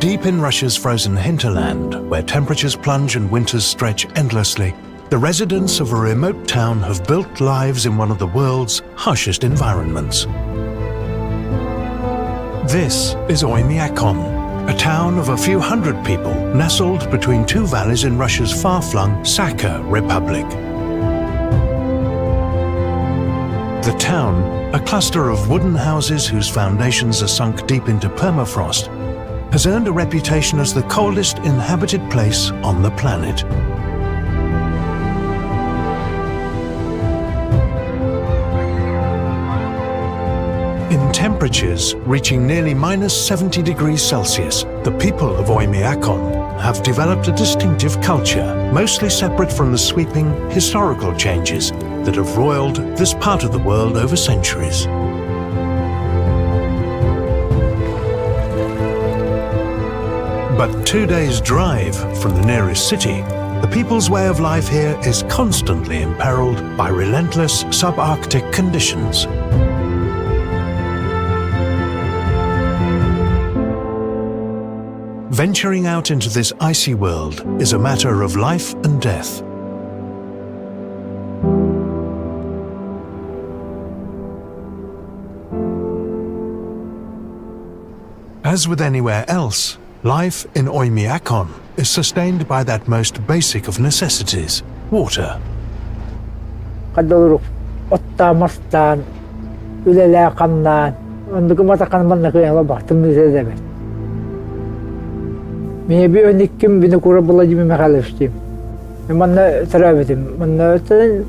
Deep in Russia's frozen hinterland, where temperatures plunge and winters stretch endlessly, the residents of a remote town have built lives in one of the world's harshest environments. This is Oymyakon, a town of a few hundred people nestled between two valleys in Russia's far-flung Sakha Republic. The town, a cluster of wooden houses whose foundations are sunk deep into permafrost, has earned a reputation as the coldest inhabited place on the planet. In temperatures reaching nearly -70 degrees Celsius, the people of Oymyakon have developed a distinctive culture, mostly separate from the sweeping historical changes that have roiled this part of the world over centuries. But 2 days' drive from the nearest city, the people's way of life here is constantly imperiled by relentless subarctic conditions. Venturing out into this icy world is a matter of life and death. As with anywhere else, life in Oymyakon is sustained by that most basic of necessities, water. Мне никем не кура было не мехалевштим. Манна травитим, манна тен.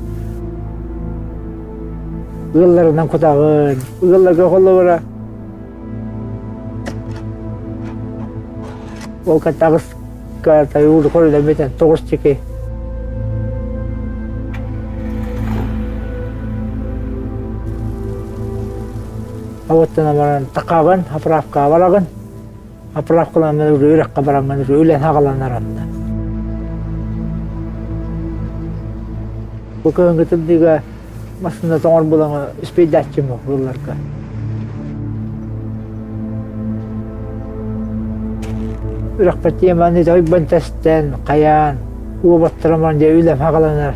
Yıllarından kutağın, yıllarga kollara. O katağız kata yolu koyda beten toğuz çeki. Avuttan amaran takağın, haprafka varagın. Apraf kılanları rüyürek kabaranları rüyülen hağalanlar anna. Bu köyün gıtımdığı aslında soğan bulanı ispeydatçı mı yıllarga. Ürek patiyemanı da uyban testen, kayan, uva battıraman diye rüyülen hağalanlar.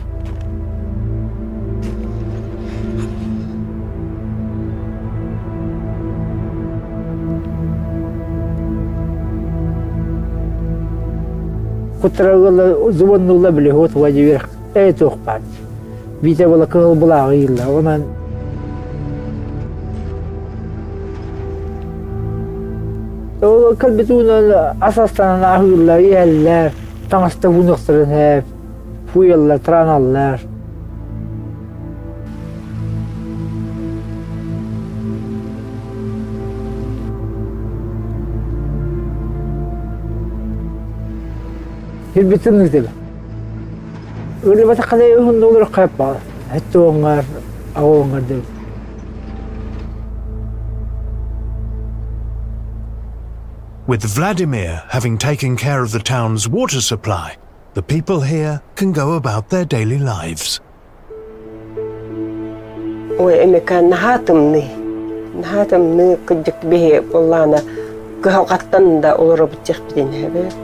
Kutralı zubanlığı bile hot vacibir toqpat. Bite bola kıl bulağı yilla. Ondan o kalbetuna asastan ahırlar yerler. Tanışta bunukların hep. Fuyallar, tranallar. Hilbitin nizeli. Öyle batakale hun olur kaypa. Hatta onlar ağonlar değil. With Vladimir having taken care of the town's water supply, the people here can go about their daily lives. Oymyakon nahatımni kıcık bihi bollana kıhavqattan da olur bitecek bidin hebet.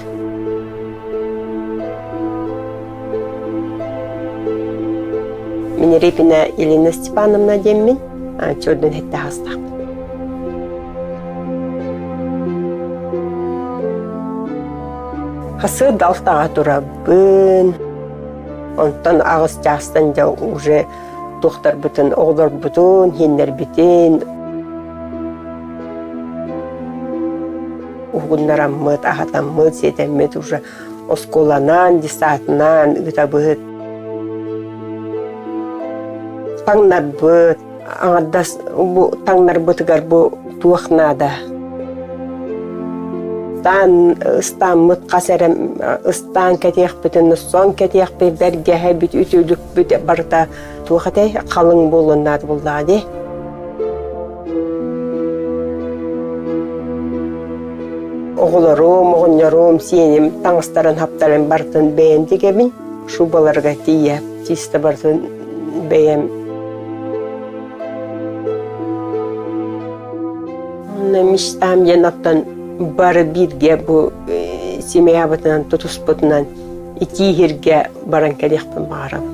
Мен Репина Елена Степановна демmin, çördün hette hasta. Hası daltağa durabın. Ondan ağız çağıstan da уже doktor bütün, oğlar bütün, hinler bütün. Uğunlara mıt, ahatan mıt, seten mıt, уже oskolanan, disatnan, ıtabıt. Tangnar bıt, ağadas bu tangnar bıtıgar bu tuğnada. Tan ıstan mıt kasarım, ıstan ketiyek bütün, son ketiyek bir bergehe bit ütülük bit barda tuğatay kalın bolunlar bulladı. Oğullarım, oğullarım, senim, tanışların haptarın bardan beğendi gebin, şubalarga tiyep, çiste bardan beğen. Miştam yenattan Bары birge bu Semey abatından tutusputынан iki hirge baran kelekpin bağıram.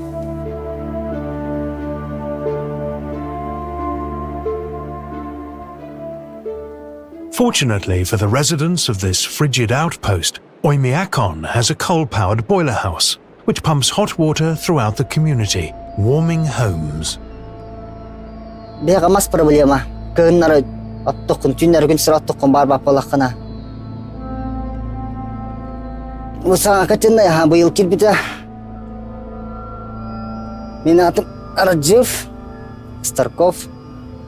Fortunately for the residents of this frigid outpost, Oymyakon has a coal-powered boiler house, which pumps hot water throughout the community, warming homes. Бега мас проблема. Көннәр аттыкын, төннәр көн сыра аттыкын бар бапалакына. Уса катынна ха быел кирбите. Мен атым Раджев Старков.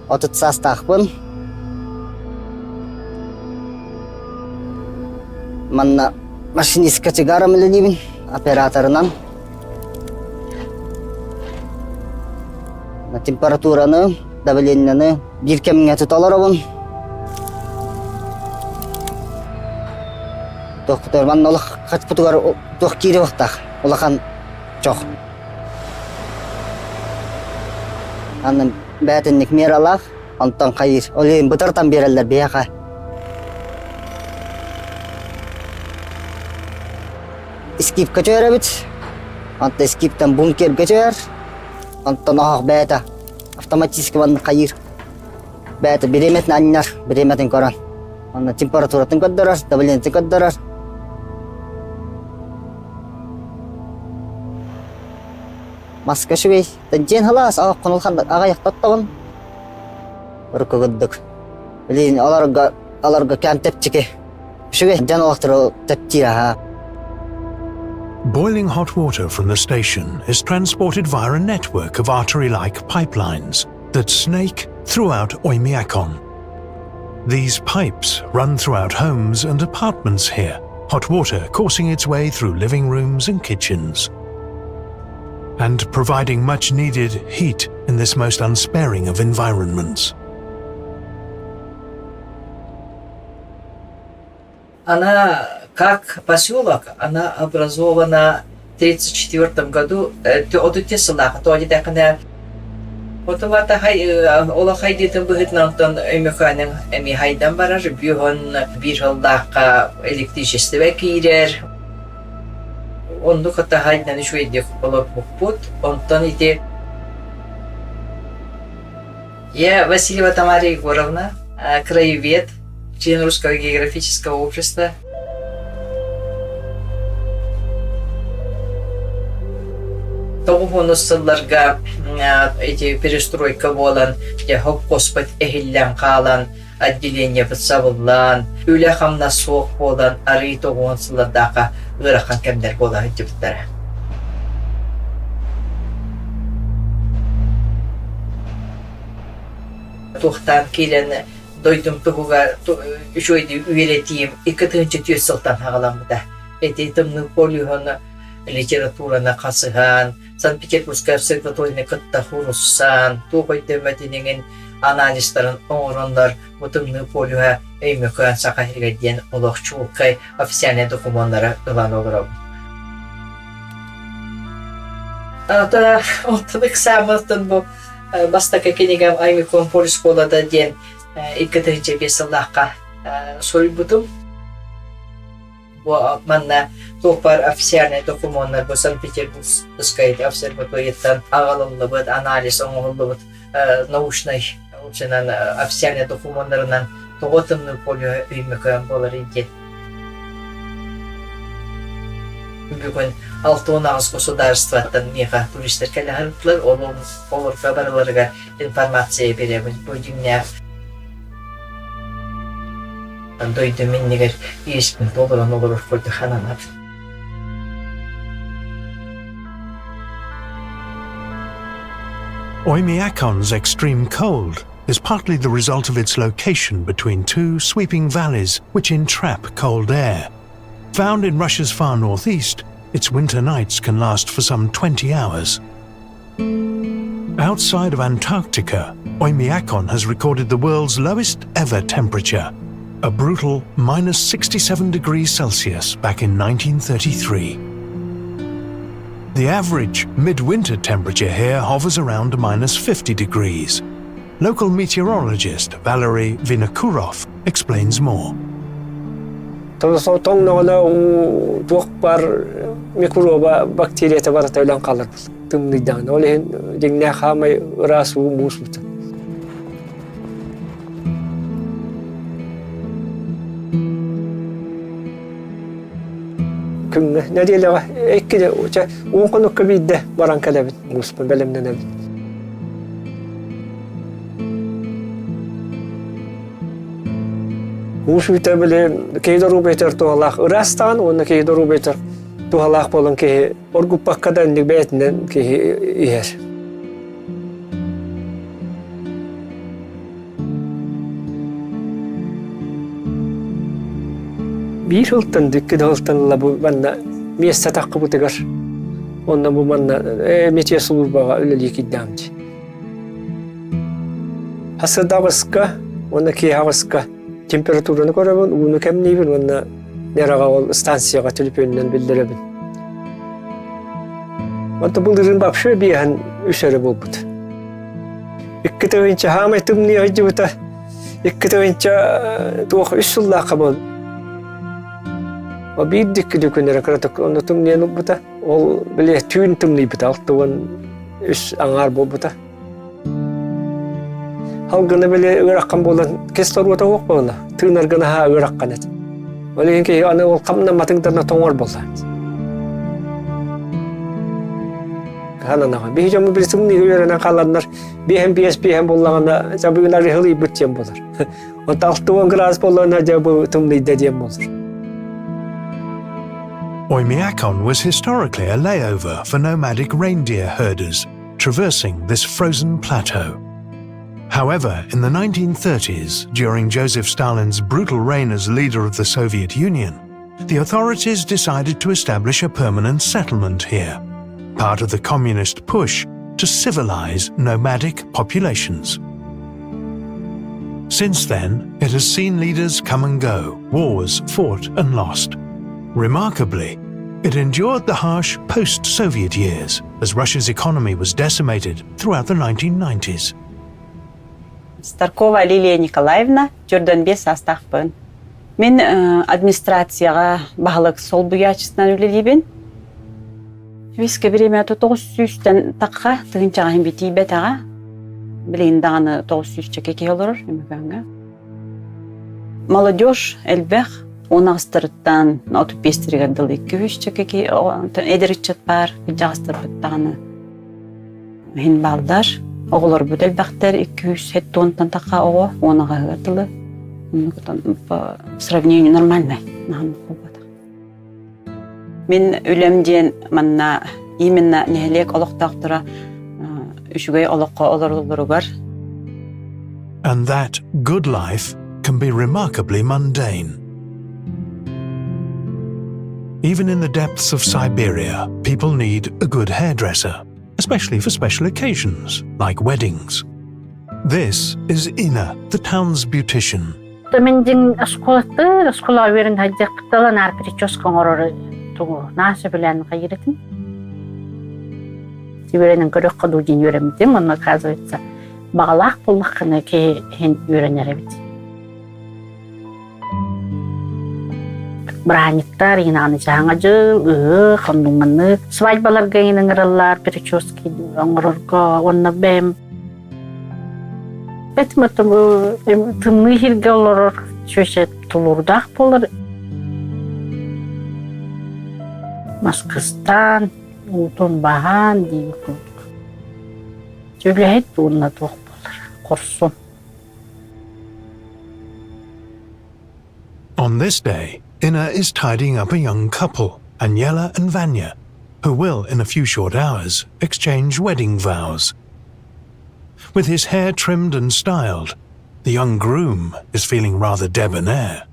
Отыт састахпын. Манна машинист категорам ледибин операторынан. На температураны, давлениені биркемге туталарабын. Тоқтар манна олық қач путугар тоқ кири вақтақ. Олақан жоқ. Анын бәтіннік мералақ, антан қайыр. Олейін бұтартан берелер бияқа. Skip kacöre bit. Anta skipten bunker kacör. Anta nahak beta. Автоматически ван кайыр. Бета биремет аннар, биреметин коран. Ана температуратын коддорар, давлениятын коддорар. Маска швей. Тенжен халас ага конулхан ага яктаттабын. Бір көгөддүк. Билин аларга кем тепчике. Швей жан вактыр тептира. Boiling hot water from the station is transported via a network of artery-like pipelines that snake throughout Oymyakon. These pipes run throughout homes and apartments here, hot water coursing its way through living rooms and kitchens, and providing much-needed heat in this most unsparing of environments. Как поселок, она образована в 1934 году. Оду тесла, то они так не. Вот это ола хайдитен бухитнантан Oymyakon эми хайдан барар, бюгон биралдака электричество кирер. Он дух это хайдан швейдик полок букпут, он таните. Я Васильева Тамара Егоровна, краевед, член Русского географического общества. Тоғуынысыларға перестройка болан, хоппоспыт әхіллән қалан, отделение бұтсабылан, үлі қамна соқ болан, ары тоғуынысылардағы ғыраққан кәмдер бола өттіптері. Тоқтан келен дойдым тұғыға жойды үйретейім, 2-4 сылтан ағаламыда. Әтетімнің полигоны литератураны қасыған, Санкт-Петербургская обсерваторияны кытта хуруссан, туғой дөмәтінеген анализтарын оңырындар, бұтымны полюға Oymyakon сақайырға ден олықчуылқай официальный документары ұлан олырау. Оттылық самыртын бұл бастақа кенегем Oymyakon полис қолада ден 2-5 сылаққа сой бұтым. Манна топар официальный документтар bu Санкт-Петербургская обсерваториядан ағалымлы бұд анализ оңғылы бұд научный официальный документтарынан тоғытымны полю Oymyakon болар екен. Бүгін 6-10 государстваттан меға туристер кәлі ғырытлар, олар хабарларға информация береміз. Бұл дүния дойды меннегер $50,000 олар қойды қананар. Oymyakon's extreme cold is partly the result of its location between two sweeping valleys which entrap cold air. Found in Russia's far northeast, its winter nights can last for some 20 hours. Outside of Antarctica, Oymyakon has recorded the world's lowest ever temperature, a brutal -67 degrees Celsius back in 1933. The average midwinter temperature here hovers around -50 degrees. Local meteorologist Valery Vinokurov explains more. Тоғысау тоңнағына туық бар микроба бактерия бар тәулен қалыр бұл. Тымныйдан. Ол ең деңне қамай ұрасы мұс бұты. Күнгі нәделеға әйкеде оңқын өккі бейді баран кәләбін мұспын бәлемнен әбін. Ушу ите биле кейдору бетер туалах ырастан, оны кейдору бетер туалах болын ке оргуп баккадан бетинен ке иер. Bir hıltın dikki de hıltınla bu bana miyeste takkı bu tegar. Ondan bu bana metiye sulur bağa öyleliği kiddamcı. Hası davıska, onu ki havıska. Температураны көрөбүн, уну кемнейбин, онна нерага ол станцияга телефонунан билдиребин. Онта бул ырын бапшы биян үшөрө болбут. Икки төгүнчө хамай тымны ажыбыта. Икки төгүнчө туох үсүллакка бол. О биддикки дүкөнөрө кыратык, онда тымнын болбута. Ол биле түйүн тымны бута, алтыгын үс аңар болбута. Halgını böyle ırakkan bolan kesler oda ok bola. Tığnar gına ha ırakkan et. Öyle ki ana ol kamna matındarna toңор bola. Kanana bir jamı bir sumni öğrenen kalanlar bir hem PSP hem bollağına jabılar hılı bütçem bolar. O taxtığın gras bolana jabı tumni dedem bolar. Oymyakon was historically a layover for nomadic reindeer herders traversing this frozen plateau. However, in the 1930s, during Joseph Stalin's brutal reign as leader of the Soviet Union, the authorities decided to establish a permanent settlement here, part of the communist push to civilize nomadic populations. Since then, it has seen leaders come and go, wars fought and lost. Remarkably, it endured the harsh post-Soviet years, as Russia's economy was decimated throughout the 1990s. Старкова Лилия Николаевна, Жорданбес астақпын. Мен администрацияға бағылық сол бұячысынан өлелейбен. Веске береме 900-тен таққа тұғынчағын беті бетаға. Білейін дағаны 900 чекеке олырыр. Молодежь әлбәқ, оны астырыттан 35-терге дыл 200 чекеке әдірітчет бар, жағыстыр бұттағаны. Мен балдар. Оғылар бүдел бәқтер 200 тоннан таққа оғы, оныға ғыртылы. По сравнению нормальной. Мен өлемден манна именно нәлек олықтақтыра үшігей олыққа олырылыры бар. And that good life can be remarkably mundane. Even in the depths of Siberia, people need a good hairdresser, especially for special occasions, like weddings. This is Ina, the town's beautician. Мен школаға берін хаддек қытылан арпиричоскан ороры туғы нашы білән қайыретін. Тиберенің көрек қыду ден өремедім, оны қазыветса бағалақ болыққыны кейін өrenер әбет. Браниктар инаны жаңа жыл, қондуңыны, свадьбаларға инын ырылар, перечоски, оңырырға, онына бәм. Бәтім тымны хирге олар шөше тұлырдақ болар. Маскыстан, ұлтын баған дейін күндік. Жөләйт онына тоқ болар, қорсын. On this day, Ina is tidying up a young couple, Aniela and Vanya, who will, in a few short hours, exchange wedding vows. With his hair trimmed and styled, the young groom is feeling rather debonair.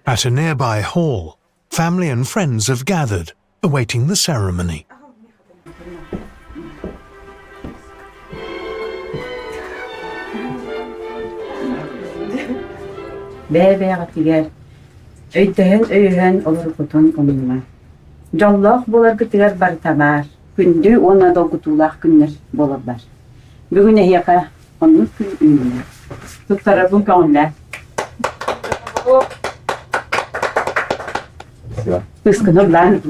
At a nearby hall, family and friends have gathered, awaiting the ceremony. Бәбәғі тігер. Өйтігін олар құтын ұмыма. Жоллақ болар күтігер бар табар. Күнді оны да құтулақ күннер болар бар. Бүгін әйеқа оны күн үйіне. Тұқтара бұн қауынла. Kıskanır lan.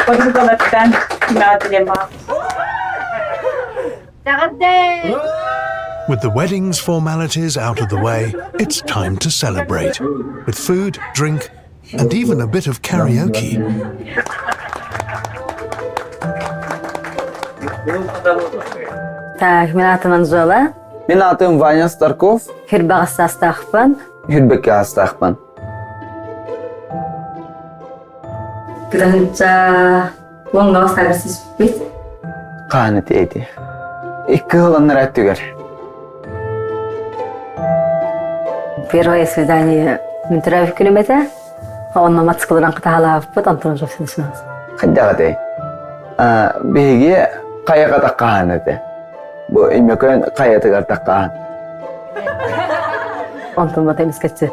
Kodu kalattan natilema. With the wedding's formalities out of the way, it's time to celebrate. With food, drink, and even a bit of karaoke. Так, мен атым Анжела. Мен атым Ваня Старков. Хирбағысты астақпын. Хүрбекке астақпын. Күрінча оңға астағырсыз бейт. Қаны тейді. Икі ғылыныр әттігер. Первое свидание мен тұрабы күліметі. Онна мацқылыран қытағалап бұд, антон жоқ сенішіназ. Қайдаға дей. Беге қаяға таққан еді. Бұл Oymyakon қаятығар таққан. Антон бата емес кәтті.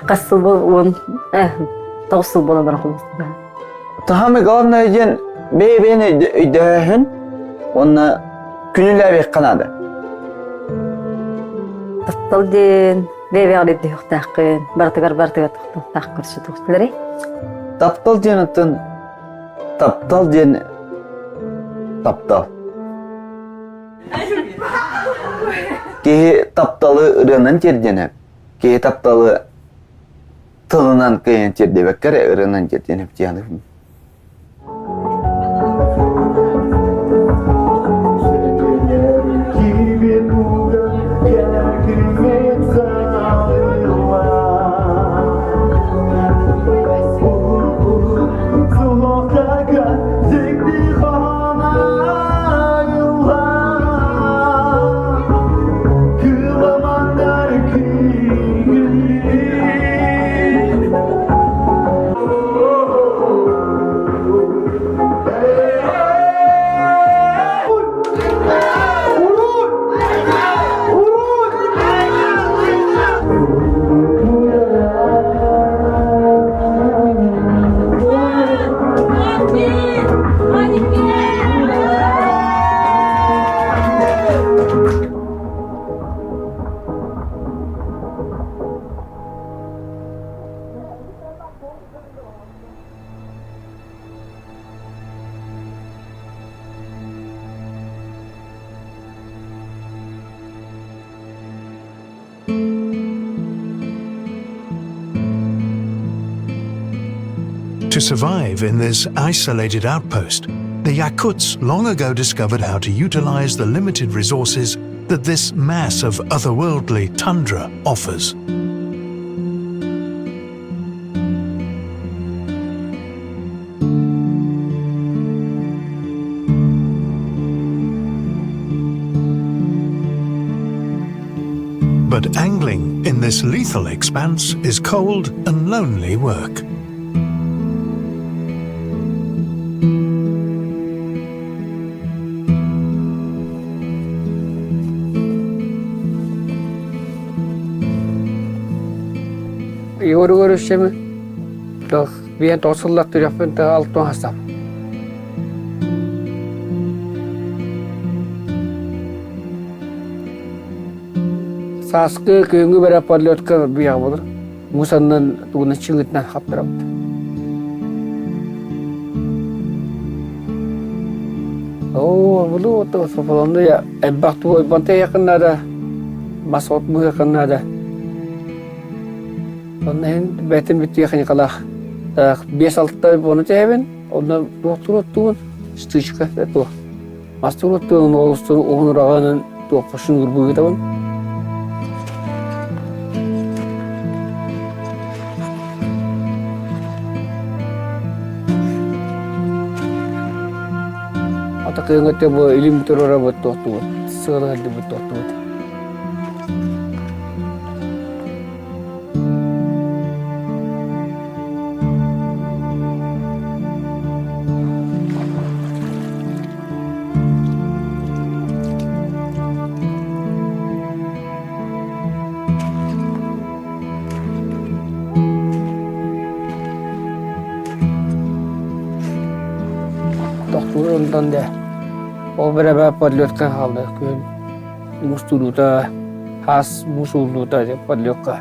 Қасыл бол, он, 9 жыл болан бара қолымызды. Тахамы ғалымна еден бейбені үйдәхін, оны күнілі әбек қанады. Таптал ден, бейбе ғалайды ұқтақын, бартығар тұқтақ көрші тұқтылары. Таптал ден ұттын, таптал ден, таптал. Кейі тапталы ұрынан терденіп, кейі тапталы тылынан кейін тердебеккер ұрынан терденіп дейініп. To survive in this isolated outpost, the Yakuts long ago discovered how to utilize the limited resources that this mass of otherworldly tundra offers. But angling in this lethal expanse is cold and lonely work. Yoru görüşemi, bir 90'lar türüfen de altın hasam. Saskı köyüngü beri palyotka bir yağ olur. Musan'ın tuğunun çıngıtından haptırap. Bunu o falan da ya. Baktı o bantaya yakınlarda, masot mu yakınlarda. Ondan betin bitti yakın kala. 5-6 bunu çevirin. Ondan doktor tuğun stüçka tu. Master tuğun oluştur onun rağının tu paşın grubu gitawan. Ata kayangnya bu ilim terora betul tu. Salah di betul tu. Ondan da Ол бәрәбә подлетка қалды. Мустулута, хас мусулута деп подлетка.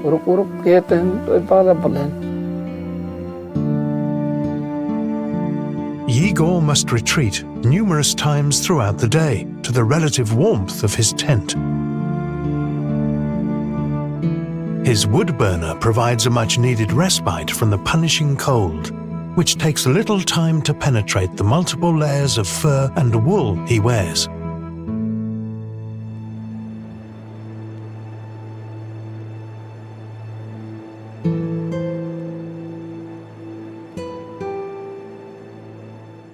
Урuk-урuk киятын той бала балан. Yegor must retreat numerous times throughout the day to the relative warmth of his tent. His wood burner provides a much-needed respite from the punishing cold, which takes little time to penetrate the multiple layers of fur and wool he wears.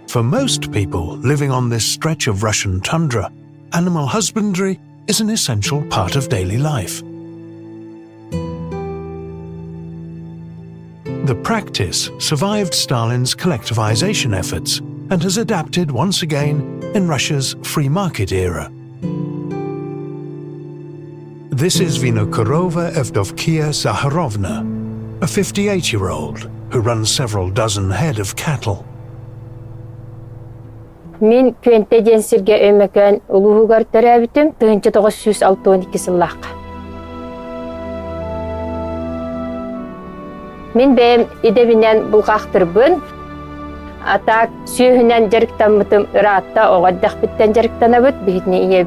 For most people living on this stretch of Russian tundra, animal husbandry is an essential part of daily life. The practice survived Stalin's collectivization efforts and has adapted once again in Russia's free market era. This is Vinokurova Evdokия Zaharovna, a 58-year-old who runs several dozen head of cattle. Мен Көнте денсерге Oymyakon улуугар төрәбитим 1962 сыллаққа. Мен бәйім идебінен бұлғақтырбын. Атак сүйіхінен жарықтанмытым ыраатта оғаддақ біттен жарықтанабыт. Бейітіне ие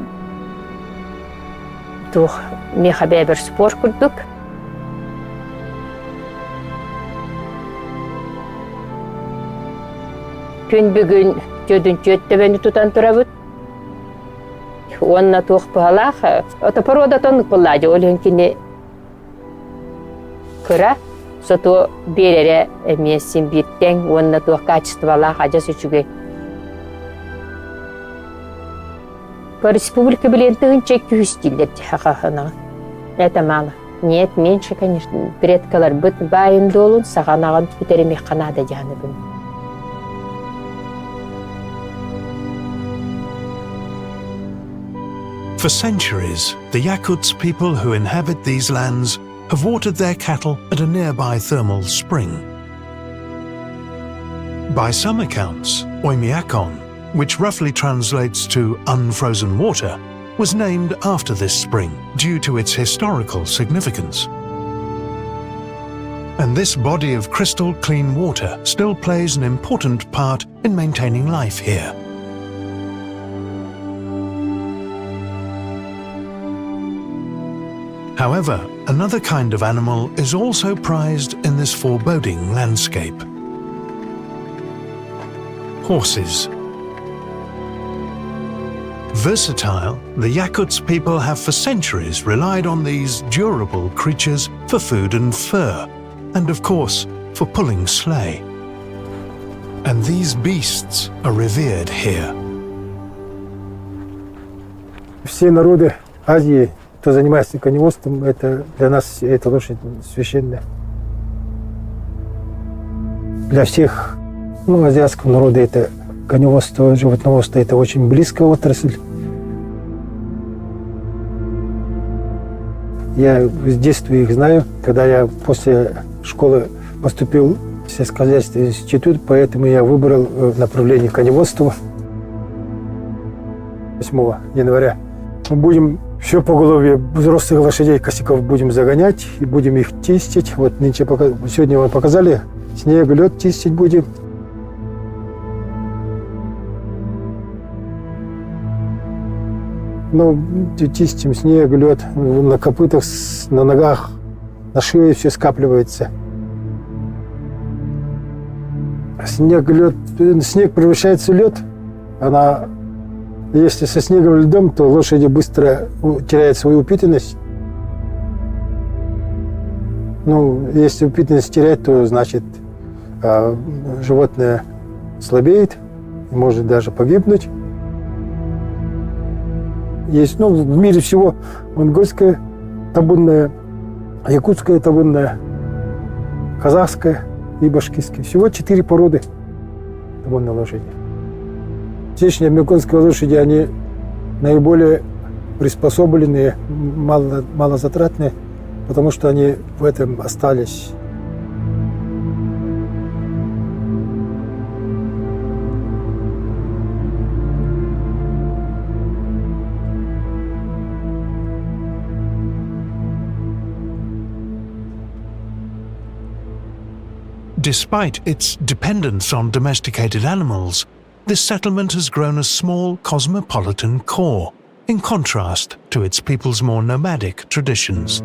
тух меха бәйбір спор күрдік. Күн бүгін Жөдүнчү өттөбөні тутан турабыт. Онна тух палах, ото порода тонук паллади, олюнкини кыра, сото берере эмесин биттен, онна тух качествалах ажас үчүгө. По республике билен тыгын чекки хүстилдер хахахана. Это мало. Нет, меньше, конечно. Предкалар быт байын долун, сағанаған бүтеремек қанада жаныбын. For centuries, the Yakuts people who inhabit these lands have watered their cattle at a nearby thermal spring. By some accounts, Oymyakon, which roughly translates to unfrozen water, was named after this spring due to its historical significance. And this body of crystal clean water still plays an important part in maintaining life here. However, another kind of animal is also prized in this foreboding landscape. Horses. Versatile, the Yakuts people have for centuries relied on these durable creatures for food and fur, and of course, for pulling sleigh. And these beasts are revered here. Все народы Азии, кто занимается коневодством, это для нас эта лошадь священная. Для всех азиатского народа это коневодство, животноводство – это очень близкая отрасль. Я с детства их знаю. Когда я после школы поступил в сельскохозяйственный институт, поэтому я выбрал направление коневодства. 8 января мы будем все поголовье взрослых лошадей, косяков будем загонять и будем их чистить. Вот сегодня вам показали, снег, лед чистить будем. Ну, чистим снег, лед, на копытах, на ногах, на шее все скапливается. Снег, лед, снег превращается в лед. Если со снегом и льдом, то лошади быстро теряют свою упитанность. Ну, если упитанность терять, то значит животное слабеет, может даже погибнуть. Есть, в мире всего монгольская табунная, якутская табунная, казахская и башкирская. Всего 4 породы табунной лошади. Здешние оymyakонские лошади, они наиболее приспособленные, малозатратные потому что они в этом остались. Despite its dependence on domesticated animals, this settlement has grown a small cosmopolitan core, in contrast to its people's more nomadic traditions.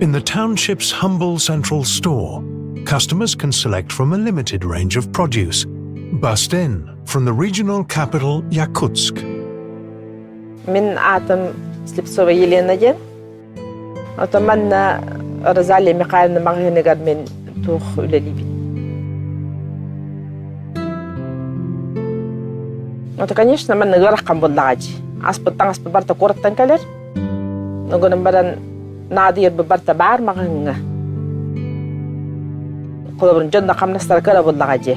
In the township's humble central store, customers can select from a limited range of produce, bussed in from the regional capital Yakutsk. من عاتم سلبسوا يلينا جن أتمنى رزالي مقارنة مغهنة قد من توخ لليبي это конечно من نغرق قم باللاجي أسبتان أسببرت كورتان كلر نقول نبرن نادير ببرت بار مغهنة قلبن جنة قم نستركنا باللاجي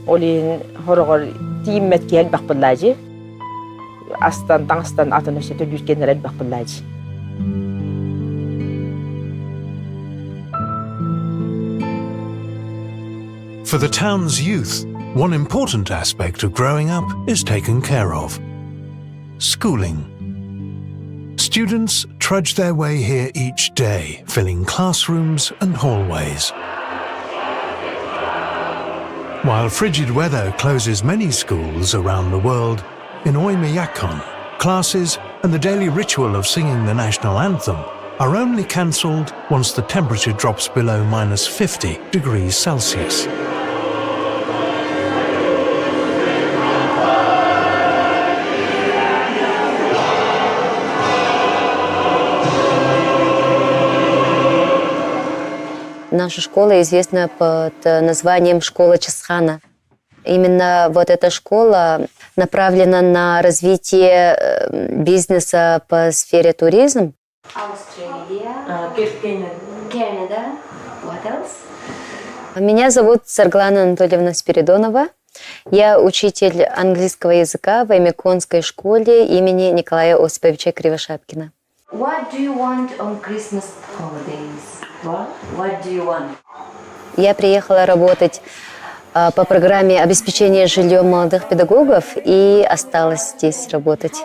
ولين هرغر تيمت كيل بق باللاجي أستان تانستان أتنو ستدوش كين رد بق باللاجي For the town's youth, one important aspect of growing up is taken care of: schooling. Students trudge their way here each day, filling classrooms and hallways. While frigid weather closes many schools around the world, in Oymyakon, classes and the daily ritual of singing the national anthem are only cancelled once the temperature drops below -50 degrees Celsius. Наша школа известна под названием «Школа Чесхана». Именно вот эта школа направлена на развитие бизнеса по сфере туризма. Меня зовут Сарглана Анатольевна Спиридонова. Я учитель английского языка в Oymyakonской школе имени Николая Осиповича Кривошапкина. What do you want on Christmas holidays? What do you want? Я приехала работать по программе обеспечения жильем молодых педагогов и осталась здесь работать.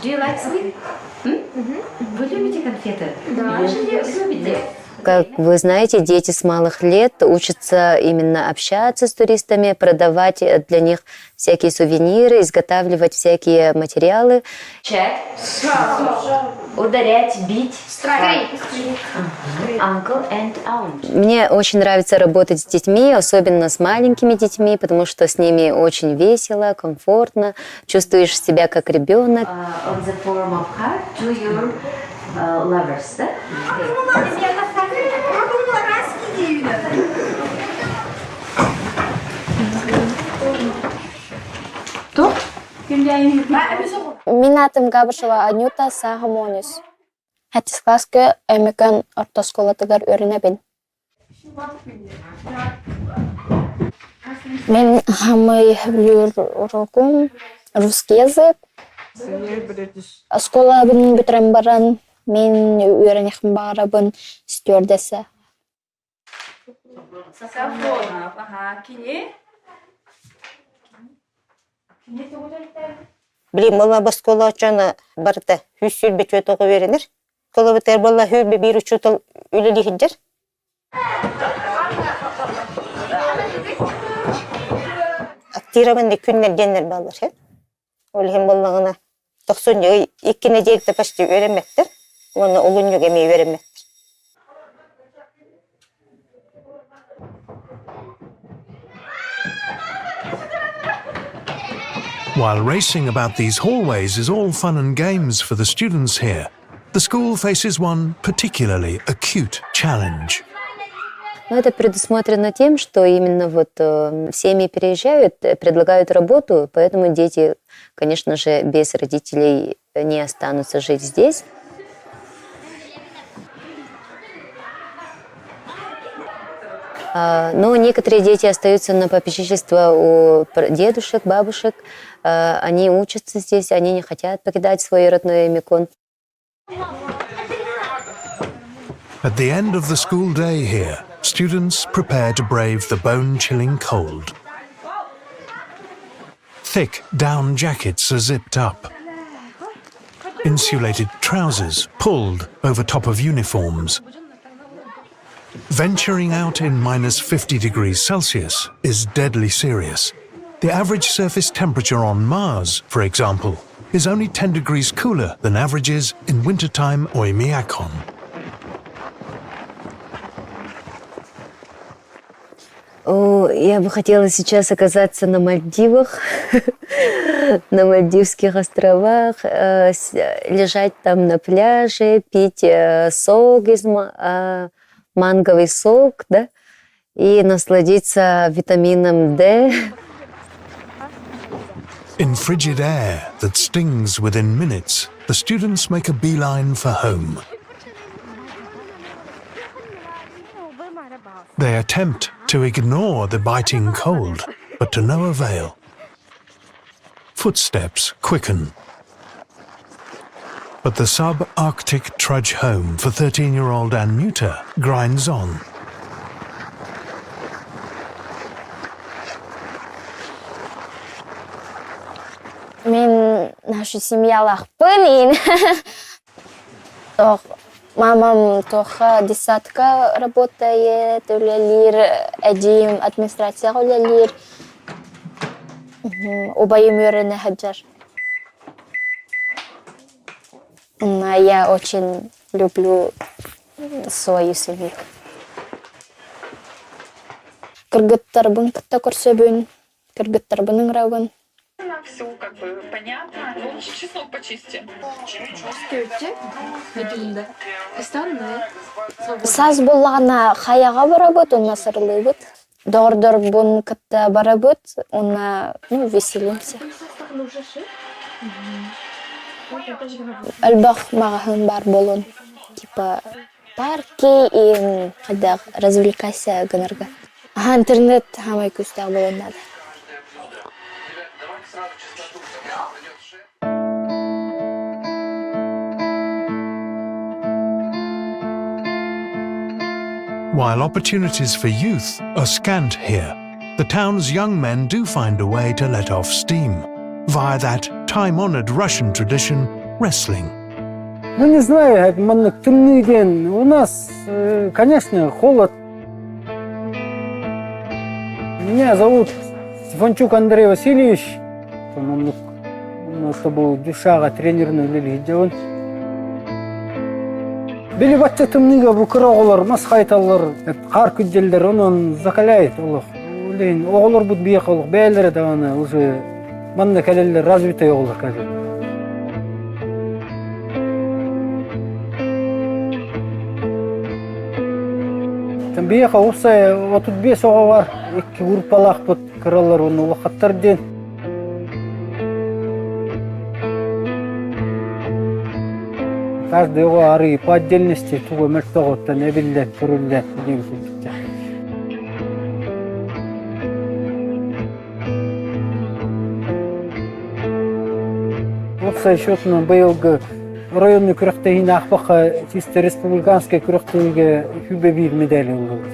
Do you like sweet? Вы любите конфеты? Да, любите. Как вы знаете, дети с малых лет учатся именно общаться с туристами, продавать для них всякие сувениры, изготавливать всякие материалы. Check. Ударять, бить. Uncle and aunt. Мне очень нравится работать с детьми, особенно с маленькими детьми, потому что с ними очень весело, комфортно, чувствуешь себя как ребенок. On the form of heart to your lovers, да? Кто? Мен атым Габышева Анюта Сагамонис. Хәтис класска Oymyakon орта школатыгар өрінәбен. Мен хамый урокум русский язык. Школа бин битрем баран мен үйренехим барабын стюардесса. Білем, ола бас кола очаны барыта хүссүл бечу тоғы веренер. Кола бітер бола хүлбе бір учутыл үлілігіндер. Актирамынды күннер деннер балар. Олхен болағына 90 жығы еккіне жегді пашты өреметтір. Оны ұлын жүгеме өреметтір. While racing about these hallways is all fun and games for the students here, the school faces one particularly acute challenge. Но это предусмотрено тем, что именно вот семьи переезжают, предлагают работу, поэтому дети, конечно же, без родителей не останутся жить здесь. Но некоторые дети остаются на попечительство у дедушек, бабушек. Они учатся здесь, они не хотят покидать свой родной Oymyakon. At the end of the school day here, students prepare to brave the bone-chilling cold. Thick down jackets are zipped up. Insulated trousers pulled over top of uniforms. Venturing out in minus 50 degrees Celsius is deadly serious. The average surface temperature on Mars, for example, is only 10 degrees cooler than averages in wintertime Oymyakon. Я бы хотела сейчас оказаться на Мальдивах, на Мальдивских островах, лежать там на пляже, пить сок из манговый сок, да, и насладиться витамином D. In frigid air that stings within minutes, the students make a beeline for home. They attempt to ignore the biting cold, but to no avail. Footsteps quicken. But the sub-Arctic trudge home for 13-year-old Anmuta grinds on. Мен нашу семьялахпын. Мамам тоха десятка работает, үлелер, әдейім администрация үлелер. Обайым өріне хаджар. Я очень люблю свою семью. Кыргыттарбын кытта көрсөбүн, кыргыттарбынын рабын. Все как бы понятно. Лучше чеснок почисти. Саз боллағана хаяға барабыт, онна сырылыбыт. Дордор бун кытта барабыт, онна веселимся. Әлбақ мағахын бар болын. Типа парки и қадақ развлекайся гынырға. Интернет хамай күстәк болын надо. While opportunities for youth are scant here, the town's young men do find a way to let off steam via that time-honored Russian tradition, wrestling. Ну, не знаю, темный день. У нас, конечно, холод. Меня зовут Стефанчук Андрей Васильевич. Это был дюшага тренерный лилий. Бели батча тымныга бу кыроголор, масхайталар, кар күдделдер, онун закаляет олох. Олейн, оголор бут бияк олох, бәйлері дағаны, уже манда кәлелер развитой оголор қазір. Бияқа осай 35 оға бар, 2 группалақ бұт кыралар, оны олақаттар ден. Каждый оға ары по отдельности туға мәрттоғыттан әбілден, түрілден, деген сөйтікті. Осай шотынан байылғы районный күріқтейін ақпақа чисто республиканский күріқтейге хүбе бір медалі олды.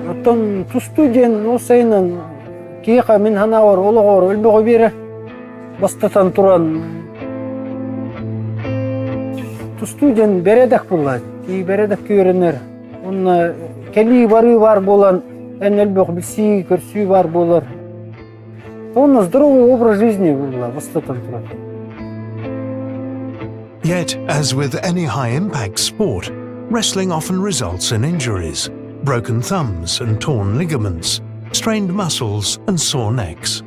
Оттан тұстуден осайынан кейқа мен ханауар олығыр өлбіғі бері бастатан тұран тұстуден бередек болады. И бередек көрінер. Онна кәлі бары бар болан, ән өлбіғі білсі, көрсі бар болар. Он здоровый образ жизни была, Yet, as with any high-impact sport, wrestling often results in injuries, broken thumbs and torn ligaments, strained muscles and sore necks.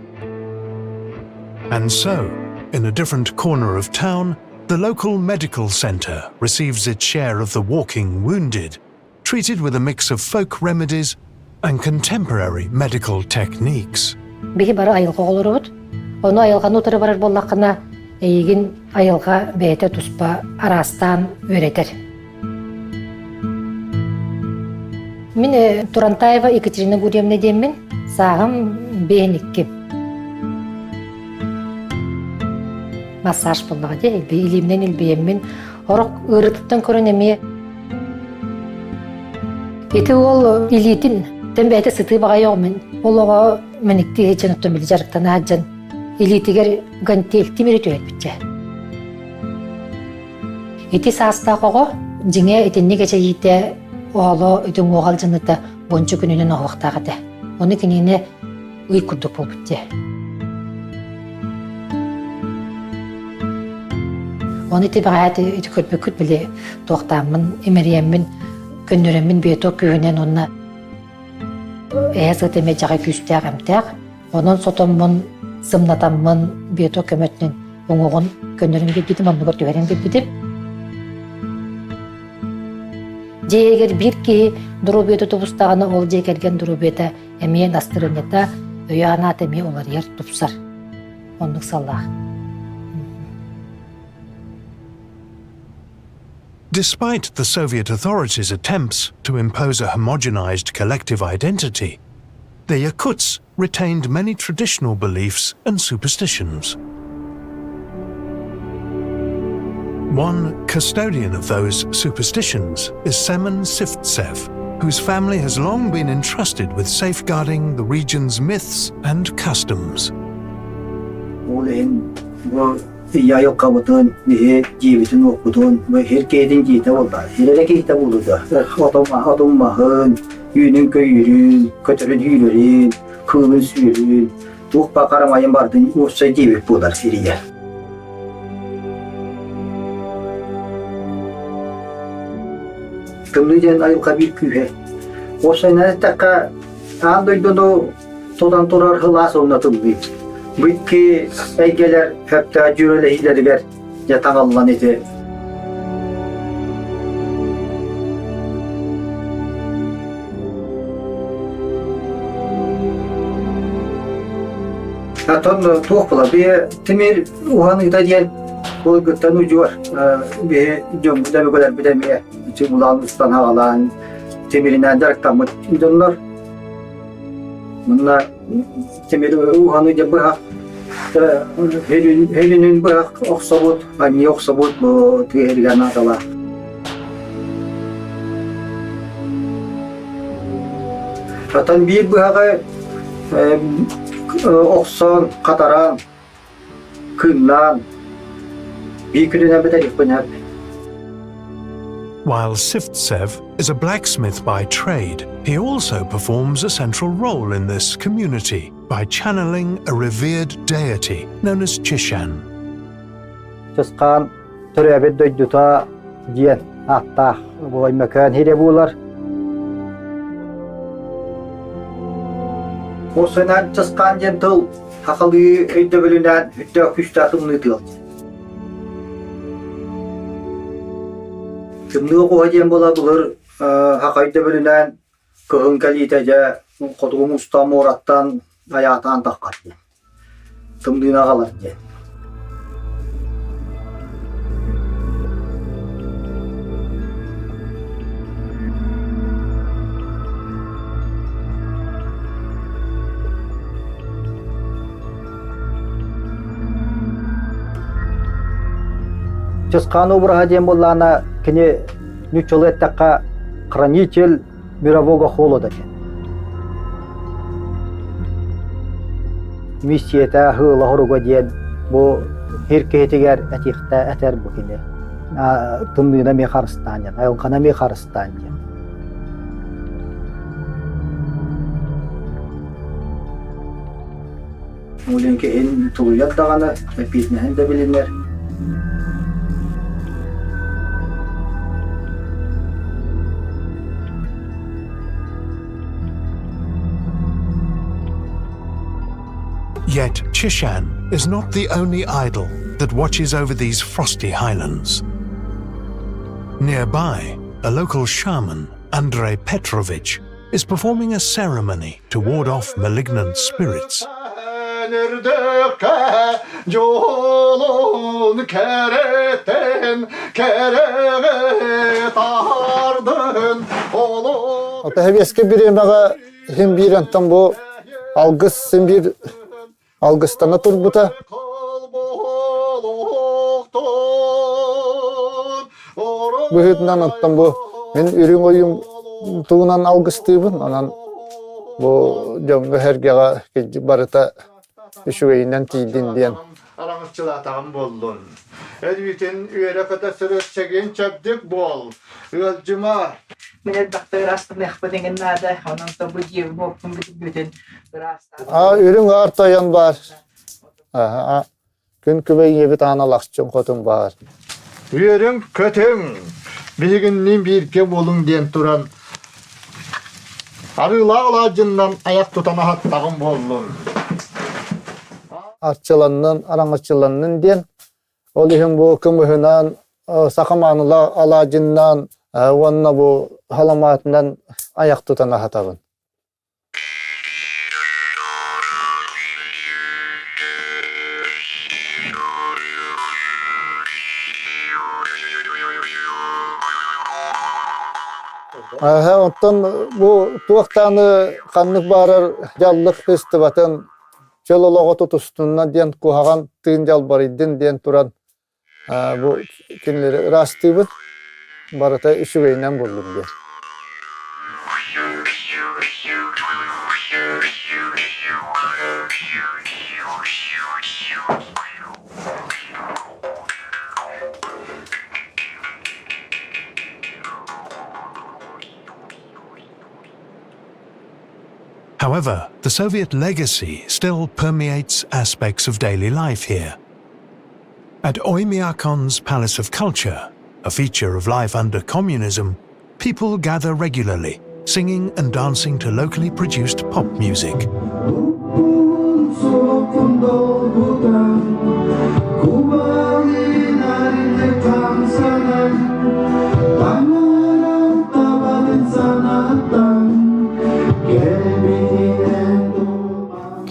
And so, in a different corner of town, the local medical center receives its share of the walking wounded, treated with a mix of folk remedies and contemporary medical techniques. Биһи бары айылға олырыбыт. Оны айылған отыры барар боллақына ейгін айылға бәйті тұспа арастан өретер. Мен Турантаева Екатерина Гурьевна деймін, сағым бейініккім. Массаж болуға де, илимнен илбейеммен, орақ ұрытыптан көрінеме. Еті ол илитін, тән бәйті сыты баға еғымен, олыға мінікті ечен ұттан білі жарықтан аджан, илитігер гантелті мерет өйет бітті. Еті састағығы, жіңе етінне кече ете, оғалы өтің оғал жыныты бончы күнінен оғылықтағыды. Оны кенені ұй күрдік бол бітті. Оны еті бағайаты өті көрбі біле тоқтамын, емериемін, көннөремін бейті күйінен оны әз ғытеме жаға күсті ағамтақ. Оның сотымын, сымнатамын бейті көмөтінен оңығын көннөрім бедбедім, оны көрдігерім бедбедім. Жегер бір ки дұрубеті тұбыстағаны ол жегерген дұрубеті әмейен астырынета өй анат әмей олар ер тұпсар. Ондық саллах. Despite the Soviet authorities' attempts to impose a homogenized collective identity, the Yakuts retained many traditional beliefs and superstitions. One custodian of those superstitions is Semen Sivtsev, whose family has long been entrusted with safeguarding the region's myths and customs. Tımlıcan ayılka bir kühe. O sene takka andıydı todan torar hılas olna tımlı. Bütki eygeler hepta cürele hileriler yatan Allah'ın eti. Hatta tuhpala bir temir uhanı da diyen bu gıttan ucu var. Bir cümle bir kadar bilemiyor. Ulanmıştan havalan, temirinden direkten mutlular. Bunlar temiri uhanıca bırak. Helinin bırak, oksabut, hani oksabut bu tüyerigen atalar. Zaten bir bırak oksan, kataran, kınlan, bir külüne bedel yapın. While Sivtsev is a blacksmith by trade, he also performs a central role in this community by channeling a revered deity known as Chishan. Çıskan türebi döydüta diyen hatta bu Oymyakon hile bular. O sene çıskan diyen tıl hakalı öydü bölünen hütte küçte atımlı tıl. Tımlığı koğacağım bulabilir, hakayda bölünen kığın kalitece koduğum ustam orattan hayattan takkatlı. Tımlığına kalır diye. Чыскану бұрағаден боллана кіне нючолеттаққа хранитель мирового холода. Миссията хыла хоруға ден бұл херкетігер әтіқті әтер бұл кіне. Тымдығына ме қарыстан ден, айылқана ме қарыстан ден. Оленке ен тұлуят дағаны, әпетінен де білінер. Yet Chishan is not the only idol that watches over these frosty highlands. Nearby, a local shaman, Andrei Petrovich, is performing a ceremony to ward off malignant spirits. Yolun keretten kerete ardın olur. Ata heveske biremaga hem bir antam bu algыс sen bir algыстana turbuta. Bu hütünden antam bu. Men ürün oyum tuğunan algıstıyım. Anan bu jonga hergega barataüşügeyinden tiydin diyen. Aramızçıla tağım boldun. Elbiten üyere kadar sürüsçegen çöptük bol. Ölcüma. Millet baktı rastı mehbedingen nada. Onun da bu diye bokun bütün rastı. Ürün artayan var. Gün kübeyin yebit analakçın kotun var. Üyerün kötün. Bilginin bir ke bolun diyen turan. Arıla alacından ayak tutana hattağım boldun. Artçılanın, arançılanın diyen. Olihim bu kımıhınan, sakamanıla alacından, onunla bu halamatından ayak tutana hatabın. Ondan bu tuğaktanı kanlık barar jallık festivatın çöloloğu tutustundan diyen kuhagan tığın jal bariddin diyen turan bu kinleri rastıydı. Barata işügeyden buldum diye. However, the Soviet legacy still permeates aspects of daily life here. At Oymyakon's Palace of Culture, a feature of life under communism, people gather regularly, singing and dancing to locally produced pop music.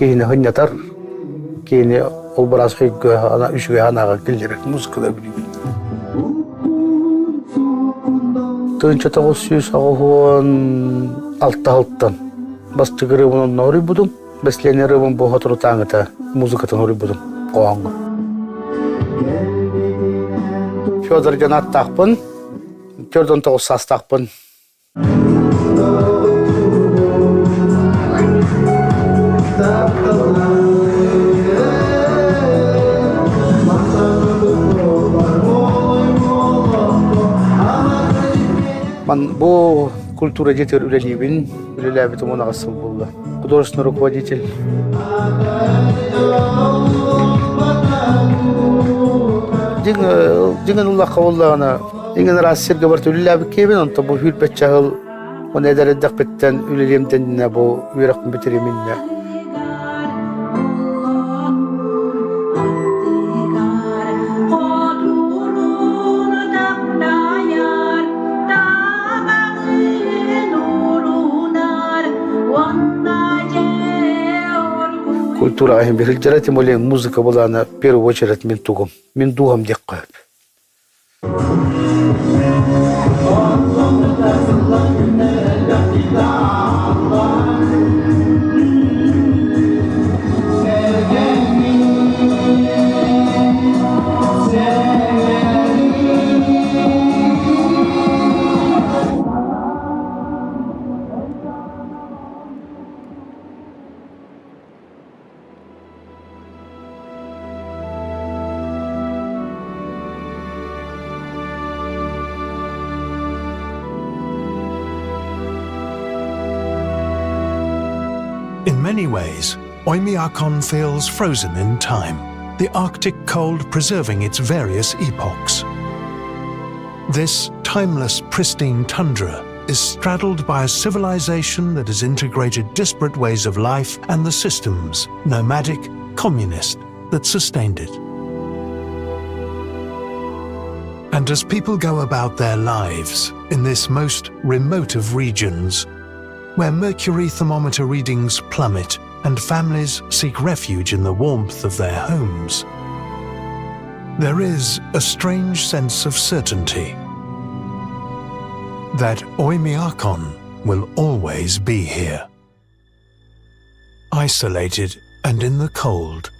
Kini hınyatar, kini ol biraz hüggü, ana üçgü anağa gelirek müzikada biliyor. Tönçe 1966'dan bastı grubunun nori budum, besleni grubun bu hatırı tangıta müzikata nori budum qoğanğı. Fyodor Janat taqpın, 4-9 sas taqpın. Man bu культура жетер үлелибин, үлелебитим ona asıl buldu. Художественный руководитель. Dingen ulla kavullarına, dingen rasirge bart үлелеби kebin, onta bu hülbet çahıl, o neder eddek bitten ülelimden ne bu üyerakın bitiriminne. Культура ахим бирилжерет моле музыка булана в первую очередь мен тугум. Мен дугам деп коёт. In many ways, Oymyakon feels frozen in time, the Arctic cold preserving its various epochs. This timeless, pristine tundra is straddled by a civilization that has integrated disparate ways of life and the systems, nomadic, communist, that sustained it. And as people go about their lives in this most remote of regions, where mercury thermometer readings plummet and families seek refuge in the warmth of their homes, there is a strange sense of certainty that Oymyakon will always be here. Isolated and in the cold.